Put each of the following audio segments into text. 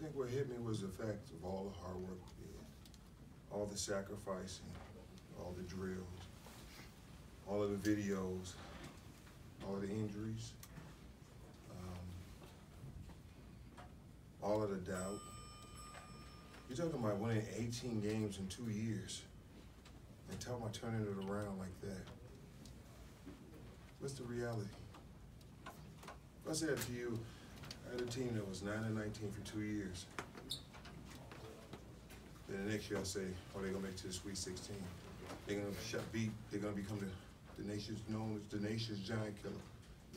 think what hit me was the fact of all the hard work we did, all the sacrificing, all the drills, all of the videos, all of the injuries, all of the doubt. You're talking about winning 18 games in 2 years and talking about turning it around like that. What's the reality? If I said to you, I had a team that was 9-19 for 2 years. Then the next year I say, oh, they're gonna make it to the Sweet 16. They're gonna they're gonna become the nation's known as the nation's giant killer,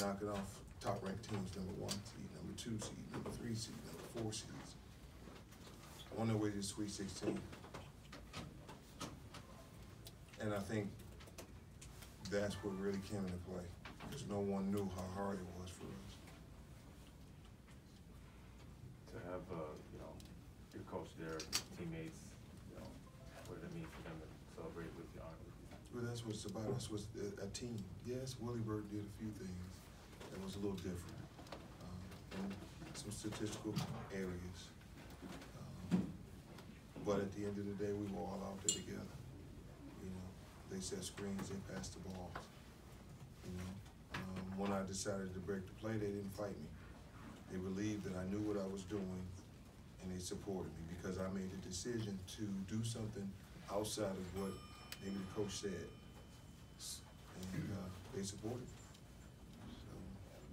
knocking off top-ranked teams, number 1 seed, number 2 seed, number 3 seed, number 4 seeds. On their way to the Sweet 16. And I think that's what really came into play, because no one knew how hard it was for us. To have, your coach there, teammates, what did it mean for them to celebrate with you, honor with you? Well, that's what it's about. That's what's a team. Yes, Willie Burton did a few things that was a little different in some statistical areas. But at the end of the day, we were all out there together. They set screens, they passed the balls. When I decided to break the play, they didn't fight me. They believed that I knew what I was doing, and they supported me because I made a decision to do something outside of what maybe the coach said. And they supported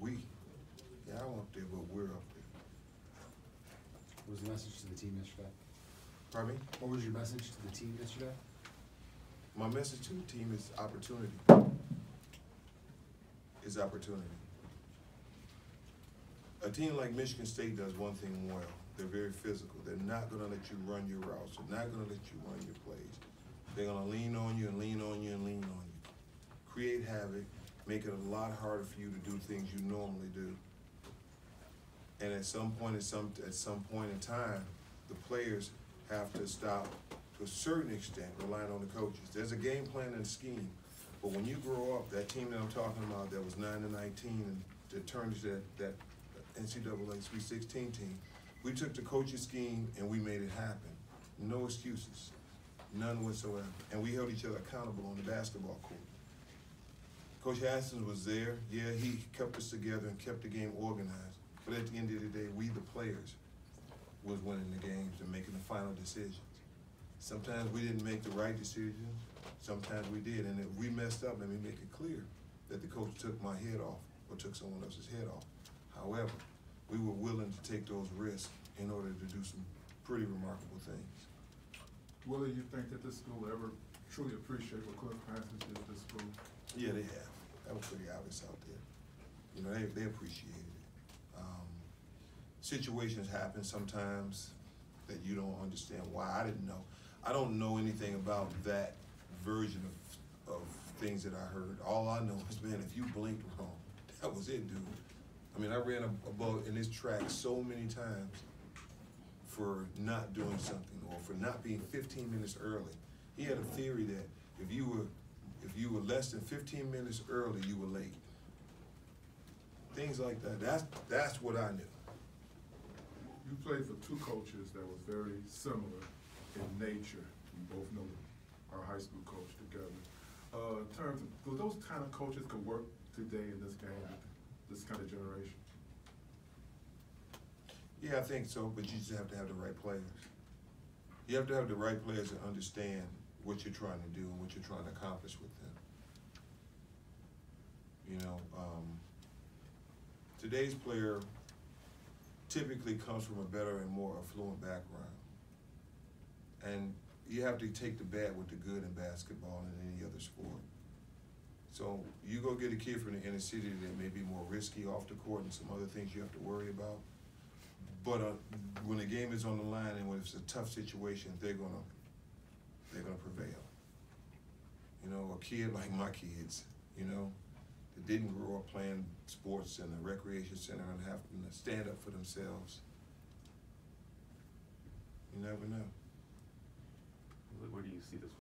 me. So I'm up there, but we're up there. What was the message to the team yesterday? Pardon me? What was your message to the team yesterday? My message to the team is opportunity. Is opportunity. A team like Michigan State does one thing well. They're very physical. They're not going to let you run your routes. They're not going to let you run your plays. They're going to lean on you and lean on you and lean on you. Create havoc, make it a lot harder for you to do things you normally do. And at some point in time, the players have to stop, to a certain extent, relying on the coaches. There's a game plan and a scheme, but when you grow up, that team that I'm talking about that was 9-19 and that turned into that NCAA Sweet 16 team, we took the coach's scheme and we made it happen. No excuses, none whatsoever. And we held each other accountable on the basketball court. Coach Haskins was there. Yeah, he kept us together and kept the game organized. But at the end of the day, we, the players, was winning the games and making the final decisions. Sometimes we didn't make the right decisions, sometimes we did, and if we messed up, let me make it clear that the coach took my head off or took someone else's head off. However, we were willing to take those risks in order to do some pretty remarkable things. Willie, you think that this school ever truly appreciate what Coach Haskins did to this school? Yeah, they have. That was pretty obvious out there. They appreciated it. Situations happen sometimes that you don't understand why. I didn't know. I don't know anything about that version of things that I heard. All I know is, man, if you blinked wrong, that was it, dude. I mean, I ran a ball in this track so many times for not doing something or for not being 15 minutes early. He had a theory that if you were less than 15 minutes early, you were late. Things like that. That's what I knew. You played for two coaches that were very similar in nature. We both know our high school coach together. In terms of, those kind of coaches could work today in this game, this kind of generation? Yeah, I think so, but you just have to have the right players. You have to have the right players that understand what you're trying to do and what you're trying to accomplish with them. Today's player typically comes from a better and more affluent background. And you have to take the bad with the good in basketball and any other sport. So you go get a kid from the inner city that may be more risky off the court and some other things you have to worry about. But when the game is on the line and when it's a tough situation, they're gonna prevail. A kid like my kids, that didn't grow up playing sports in a recreation center and having to stand up for themselves. You never know. Where do you see this